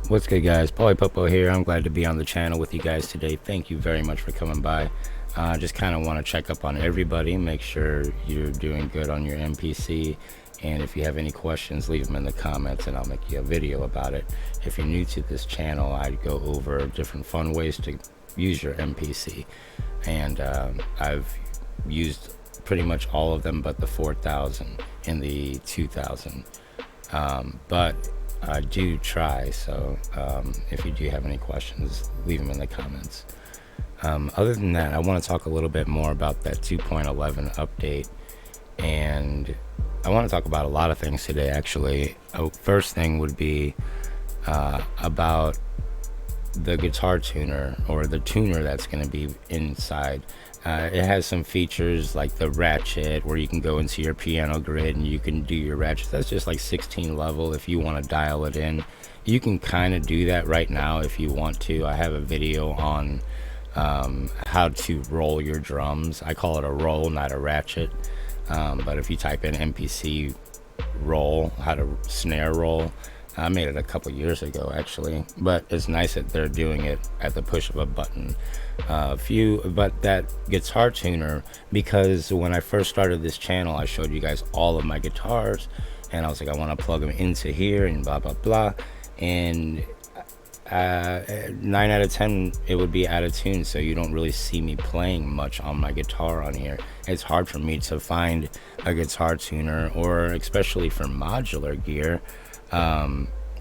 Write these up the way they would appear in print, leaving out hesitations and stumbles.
What's good, guys? Popo here. I'm glad to be on the channel with you guys today. Thank you very much for coming by. Just kind of want to check up on everybody, make sure you're doing good on your MPC, and if you have any questions, leave them in the comments and I'll make you a video about it. If you're new to this channel, I go over different fun ways to use your MPC, and I've used pretty much all of them but the 4000 and the 2000, but I do try. So if you do have any questions, leave them in the comments. Other than that, I want to talk a little bit more about that 2.11 update, and I want to talk about a lot of things today, actually. First thing would be about the guitar tuner, or the tuner that's going to be inside. It has some features like the ratchet, where you can go into your piano grid and you can do your ratchets. That's just like 16 level. If you want to dial it in, you can kind of do that right now if you want to. I have a video on how to roll your drums. I call it a roll, not a ratchet, but if you type in MPC roll, how to snare roll, I made it a couple years ago, actually, but it's nice that they're doing it at the push of a button. But that guitar tuner, because when I first started this channel, I showed you guys all of my guitars, and I was like, I want to plug them into here and blah blah blah, and 9 out of 10 it would be out of tune, so you don't really see me playing much on my guitar on here. It's hard for me to find a guitar tuner, or especially for modular gear.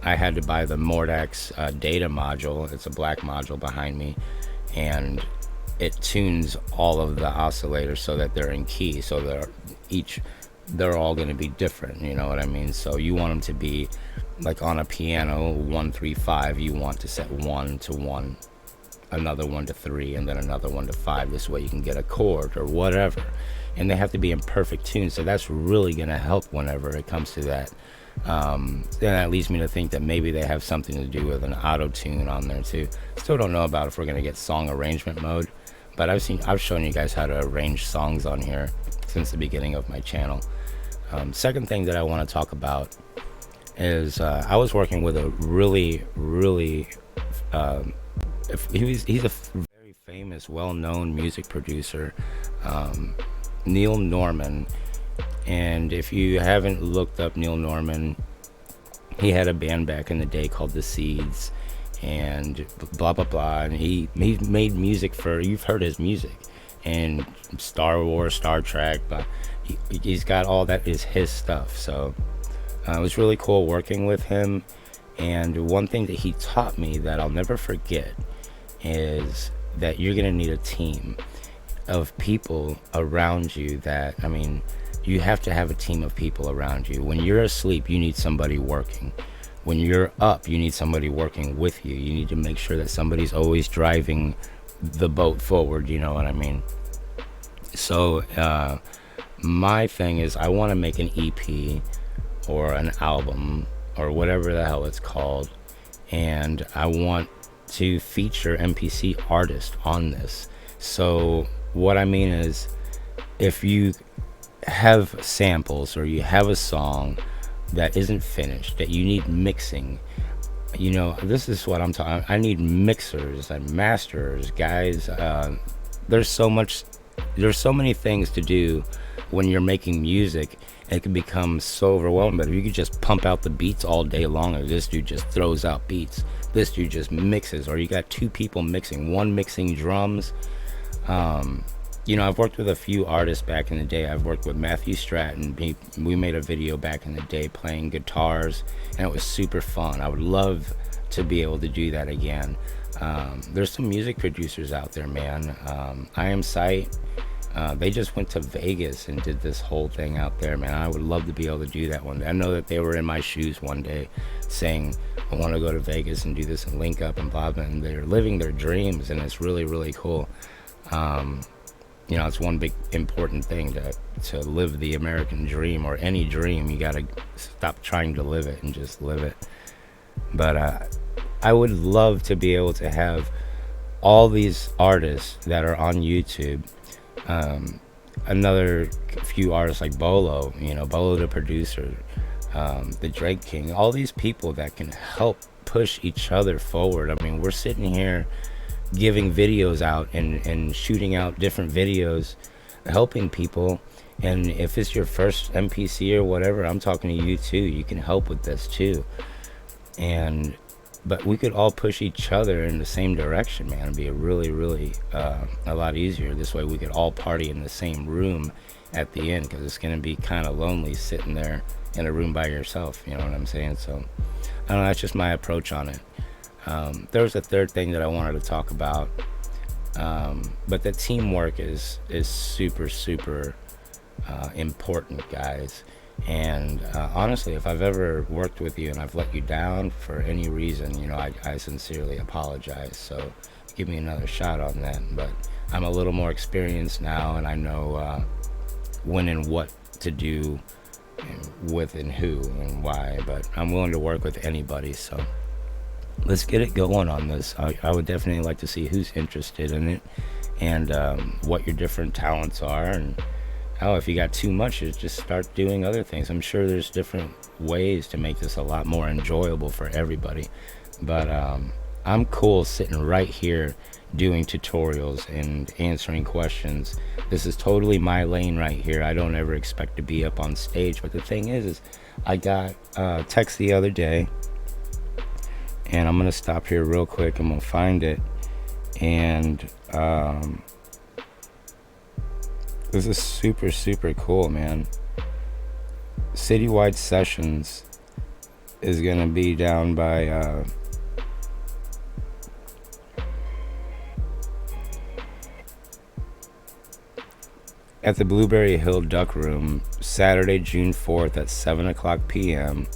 I had to buy the Mordax data module. It's a black module behind me, and it tunes all of the oscillators so that they're in key, so they're all going to be different, you know what I mean? So you want them to be like on a piano 1 3 5, you want to set 1 to 1, another 1 to 3, and then another 1 to 5. This way you can get a chord or whatever, and they have to be in perfect tune. So that's really going to help whenever it comes to that. Then that leads me to think that maybe they have something to do with an auto tune on there too. Still don't know about if we're going to get song arrangement mode, but I've shown you guys how to arrange songs on here since the beginning of my channel. Second thing that I want to talk about is I was working with a really he's a very famous, well-known music producer, Neil Norman. And if you haven't looked up Neil Norman, he had a band back in the day called The Seeds, and blah blah blah, and he made music for, you've heard his music, and Star Wars, Star Trek, but he's got all that is his stuff. So it was really cool working with him. And one thing that he taught me that I'll never forget is that you're gonna need a team of people around you. That, I mean, you have to have a team of people around you. When you're asleep, you need somebody working. When you're up, you need somebody working with you. You need to make sure that somebody's always driving the boat forward, you know what I mean? So my thing is, I want to make an EP or an album or whatever the hell it's called, and I want to feature MPC artists on this. So what I mean is, if you have samples or you have a song that isn't finished, that you need mixing, you know, this is what I'm talking. I need mixers and masters, guys. There's so many things to do when you're making music. It can become so overwhelming. But if you could just pump out the beats all day long, or this dude just throws out beats, this dude just mixes, or you got two people mixing, one mixing drums. You know, I've worked with a few artists back in the day. I've worked with Matthew Stratton. We made a video back in the day playing guitars, and it was super fun. I would love to be able to do that again. There's some music producers out there, man. I Am Sight. They just went to Vegas and did this whole thing out there, man. I would love to be able to do that one day. I know that they were in my shoes one day saying, I want to go to Vegas and do this and link up and blah, blah, and they're living their dreams, and it's really cool. You know, it's one big important thing to live the American dream, or any dream. You gotta stop trying to live it and just live it. But I would love to be able to have all these artists that are on YouTube, another few artists like Bolo, you know, Bolo the producer, the Drake King, all these people that can help push each other forward. I mean, we're sitting here giving videos out and shooting out different videos, helping people. And if it's your first MPC or whatever, I'm talking to you too. You can help with this too. But we could all push each other in the same direction, man. It'd be a really a lot easier. This way we could all party in the same room at the end, because it's going to be kind of lonely sitting there in a room by yourself, you know what I'm saying? So I don't know, that's just my approach on it. There was a third thing that I wanted to talk about, but the teamwork is super important, guys. And honestly, if I've ever worked with you and I've let you down for any reason, you know, I sincerely apologize. So give me another shot on that. But I'm a little more experienced now, and I know when and what to do, and with and who and why. But I'm willing to work with anybody, so let's get it going on this. I would definitely like to see who's interested in it, and what your different talents are, and if you got too much, just start doing other things. I'm sure there's different ways to make this a lot more enjoyable for everybody. But I'm cool sitting right here doing tutorials and answering questions. This is totally my lane right here. I don't ever expect to be up on stage. But the thing is I got a text the other day, and I'm gonna stop here real quick. I'm gonna find it, and this is super cool, man. Citywide Sessions is gonna be down by at the Blueberry Hill Duck Room, Saturday, June 4th at 7 o'clock p.m.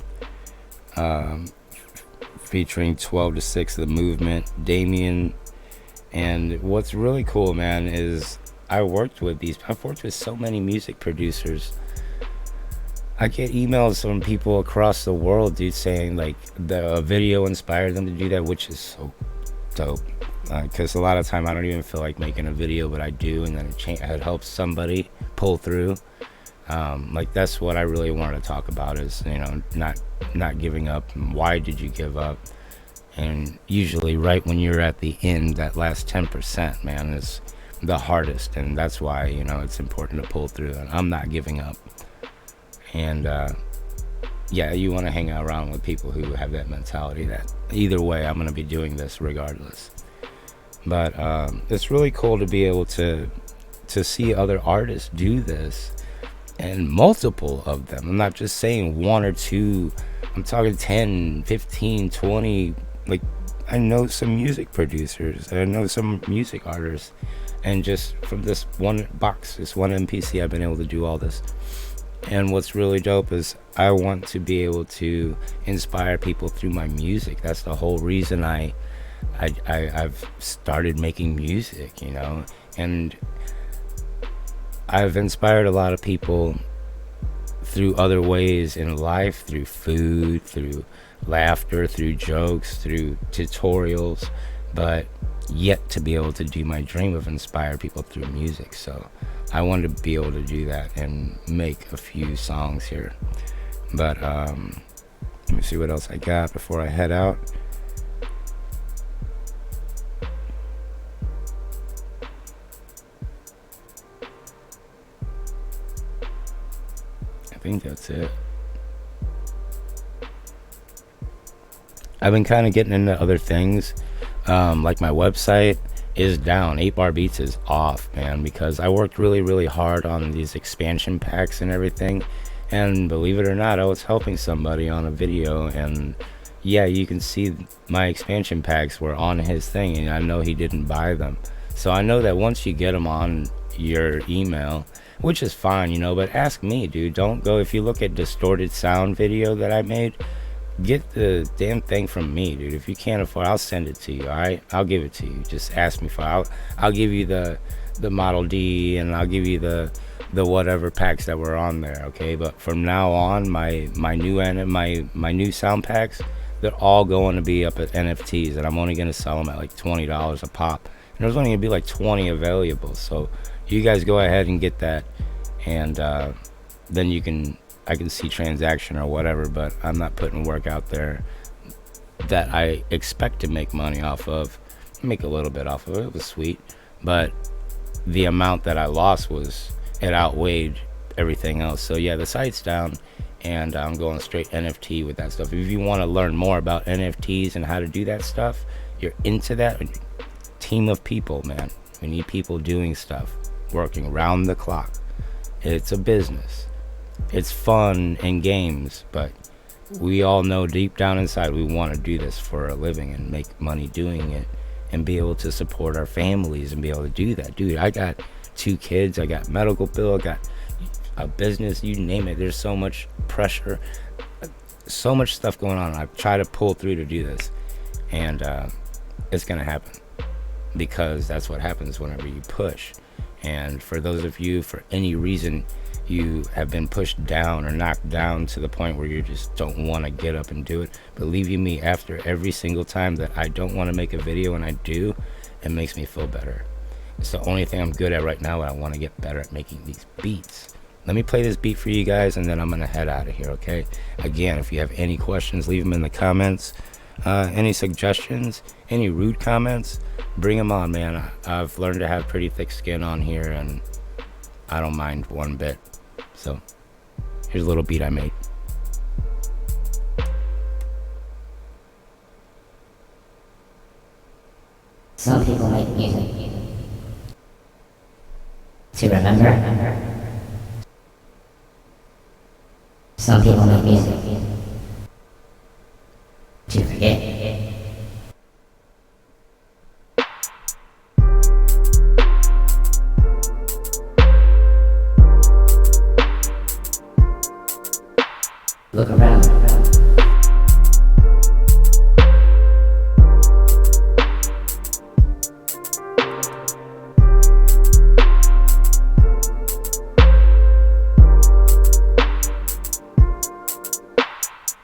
Featuring 12 to 6 The Movement, Damien. And what's really cool, man, is I've worked with so many music producers. I get emails from people across the world, dude, saying like the video inspired them to do that, which is so dope. Because a lot of time I don't even feel like making a video, but I do, and then it helps somebody pull through. Like that's what I really wanted to talk about, is, you know, not giving up, and why did you give up? And usually right when you're at the end, that last 10%, man, is the hardest, and that's why, you know, it's important to pull through. And I'm not giving up. And yeah, you want to hang out around with people who have that mentality that either way I'm going to be doing this regardless. But it's really cool to be able to see other artists do this, and multiple of them. I'm not just saying one or two, I'm talking 10, 15, 20. Like, I know some music producers, I know some music artists, and just from this one box, this one MPC, I've been able to do all this. And what's really dope is I want to be able to inspire people through my music. That's the whole reason I've started making music, you know. And I've inspired a lot of people through other ways in life, through food, through laughter, through jokes, through tutorials, but yet to be able to do my dream of inspire people through music. So I wanted to be able to do that and make a few songs here. But let me see what else I got before I head out. I think that's it. I've been kind of getting into other things, like my website is down. 8 Bar Beats is off, man, because I worked really hard on these expansion packs and everything, and believe it or not, I was helping somebody on a video, and yeah, you can see my expansion packs were on his thing, and I know he didn't buy them. So I know that once you get them on your email, which is fine, you know, but ask me, dude. Don't go, if you look at distorted sound video that I made, get the damn thing from me, dude. If you can't afford, I'll send it to you. All right, I'll give it to you. Just ask me for it. I'll give you the Model D, and I'll give you the whatever packs that were on there. Okay, but from now on, my new sound packs, they're all going to be up at NFTs, and I'm only going to sell them at like $20 a pop. And there's only going to be like 20 available. So you guys go ahead and get that, and then I can see transaction or whatever, but I'm not putting work out there that I expect to make money off of. Make a little bit off of it. It was sweet, but the amount that I lost it outweighed everything else. So yeah, the site's down, and I'm going straight NFT with that stuff. If you want to learn more about NFTs and how to do that stuff, you're into that, team of people, man. We need people doing stuff, working around the clock. It's a business. It's fun and games, but we all know deep down inside we want to do this for a living and make money doing it and be able to support our families and be able to do that. Dude, I got 2 kids, I got medical bill, I got a business, you name it. There's so much pressure, so much stuff going on. I try to pull through to do this, and it's gonna happen, because that's what happens whenever you push. And for those of you, for any reason you have been pushed down or knocked down to the point where you just don't want to get up and do it, believe you me, after every single time that I don't want to make a video and I do, it makes me feel better. It's the only thing I'm good at right now, and I want to get better at making these beats. Let me play this beat for you guys, and then I'm gonna head out of here, okay? Again, if you have any questions, leave them in the comments. Any suggestions, any rude comments, bring them on, man. I've learned to have pretty thick skin on here, and I don't mind one bit. So here's a little beat I made. Some people make music to remember. Some people make music to forget. Look around.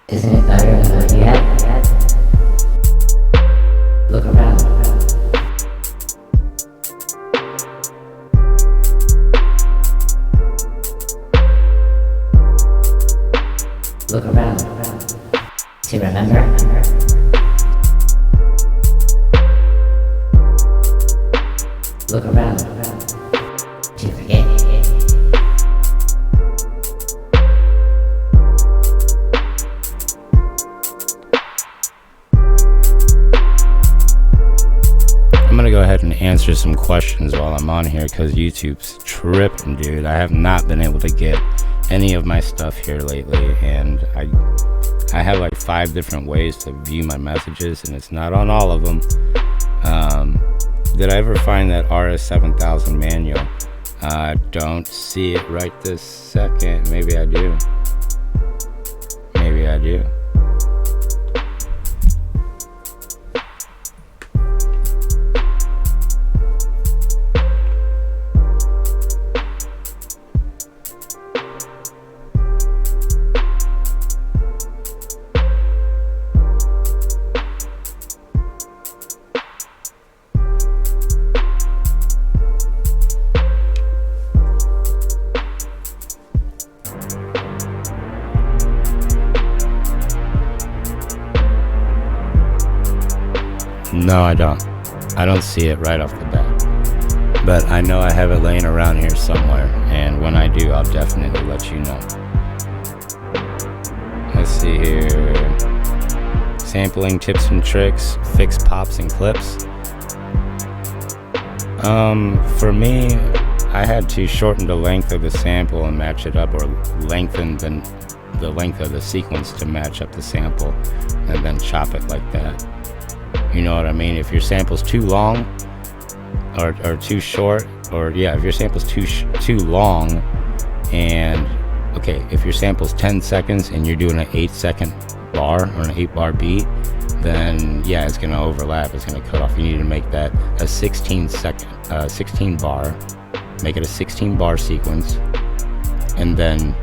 Isn't it better than what you had? Look around. Look around to remember. Look around to forget. I'm gonna go ahead and answer some questions while I'm on here, because YouTube's tripping, dude. I have not been able to get any of my stuff here lately, and I have like 5 different ways to view my messages, and it's not on all of them. Did I ever find that RS7000 manual? I don't see it right this second. Maybe I do. Maybe I do. No, I don't. I don't see it right off the bat. But I know I have it laying around here somewhere, and when I do, I'll definitely let you know. Let's see here. Sampling tips and tricks, fix pops and clips. For me, I had to shorten the length of the sample and match it up, or lengthen the length of the sequence to match up the sample, and then chop it like that. You know what I mean? If your sample's too long or too short, or yeah, if your sample's too long, and okay, if your sample's 10 seconds and you're doing an 8-second bar or an 8-bar beat, then yeah, it's gonna overlap, it's gonna cut off. You need to make that a 16 bar, make it a 16 bar sequence, and then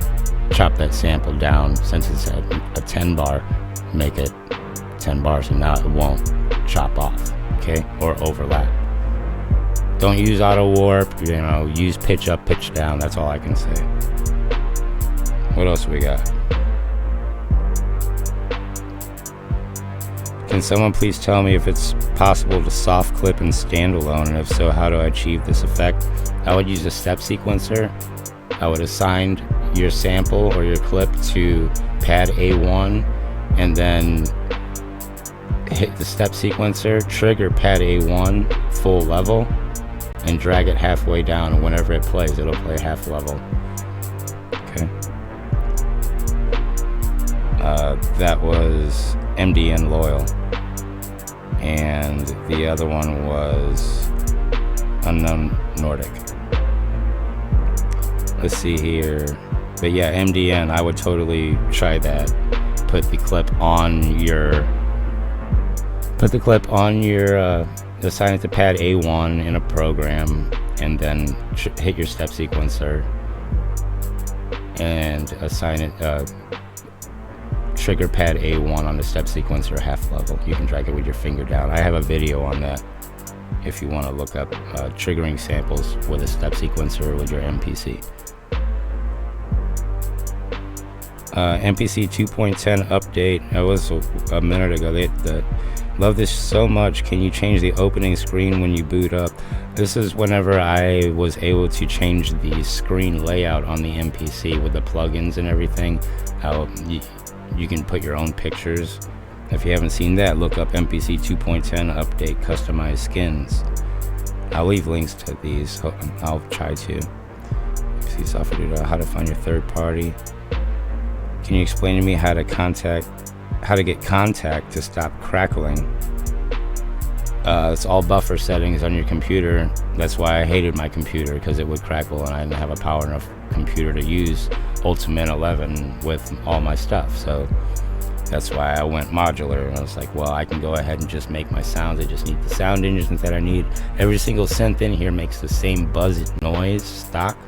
chop that sample down. Since it's a 10 bar, make it 10 bars, and now it won't chop off, okay, or overlap. Don't use auto warp, you know, use pitch up, pitch down. That's all I can say. What else we got? Can someone please tell me if it's possible to soft clip in standalone, and if so, how do I achieve this effect? I would use a step sequencer. I would assign your sample or your clip to pad A1, and then hit the step sequencer, trigger pad A1 full level, and drag it halfway down, and whenever it plays, it'll play half level. Okay. That was MDN Loyal, and the other one was Unknown Nordic. Let's see here. But yeah, MDN, I would totally try that. Put the clip on your assign it to pad A1 in a program, and then hit your step sequencer and assign it trigger pad A1 on the step sequencer half level. You can drag it with your finger down. I have a video on that if you want to look up triggering samples with a step sequencer with your MPC. MPC 2.10 update. That was a minute ago. They love this so much. Can you change the opening screen when you boot up? This is whenever I was able to change the screen layout on the MPC with the plugins and everything. How you can put your own pictures. If you haven't seen that, look up MPC 2.10 update customized skins. I'll leave links to these. I'll try to. See software, how to find your third party. Can you explain to me how to get contact to stop crackling? It's all buffer settings on your computer. That's why I hated my computer, because it would crackle and I didn't have a power enough computer to use Ultimate 11 with all my stuff. So that's why I went modular, and I was like, well, I can go ahead and just make my sounds. I just need the sound engines that I need. Every single synth in here makes the same buzz noise stock.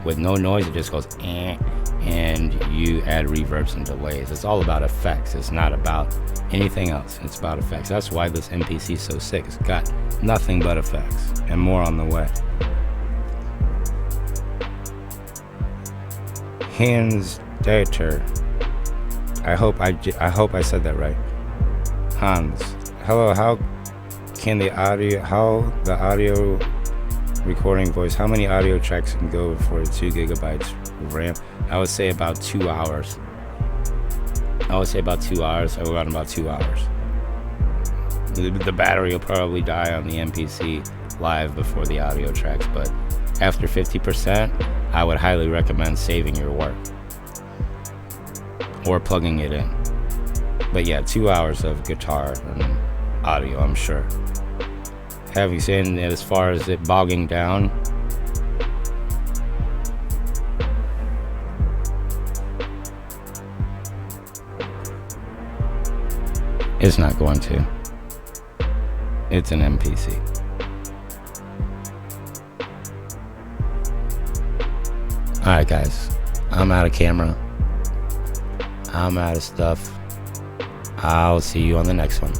With no noise, it just goes eh, and you add reverbs and delays. It's all about effects. It's not about anything else. It's about effects. That's why this MPC is so sick. It's got nothing but effects, and more on the way. Hans Dieter. I hope I said that right. Hans. Hello, how the audio recording voice, how many audio tracks can go for 2 gigabytes RAM? I would say about 2 hours. I would go on about 2 hours. The battery will probably die on the MPC live before the audio tracks, but after 50%, I would highly recommend saving your work or plugging it in. But yeah, 2 hours of guitar and audio, I'm sure. Having said that, as far as it bogging down, it's not going to. It's an MPC. Alright guys, I'm out of camera. I'm out of stuff. I'll see you on the next one.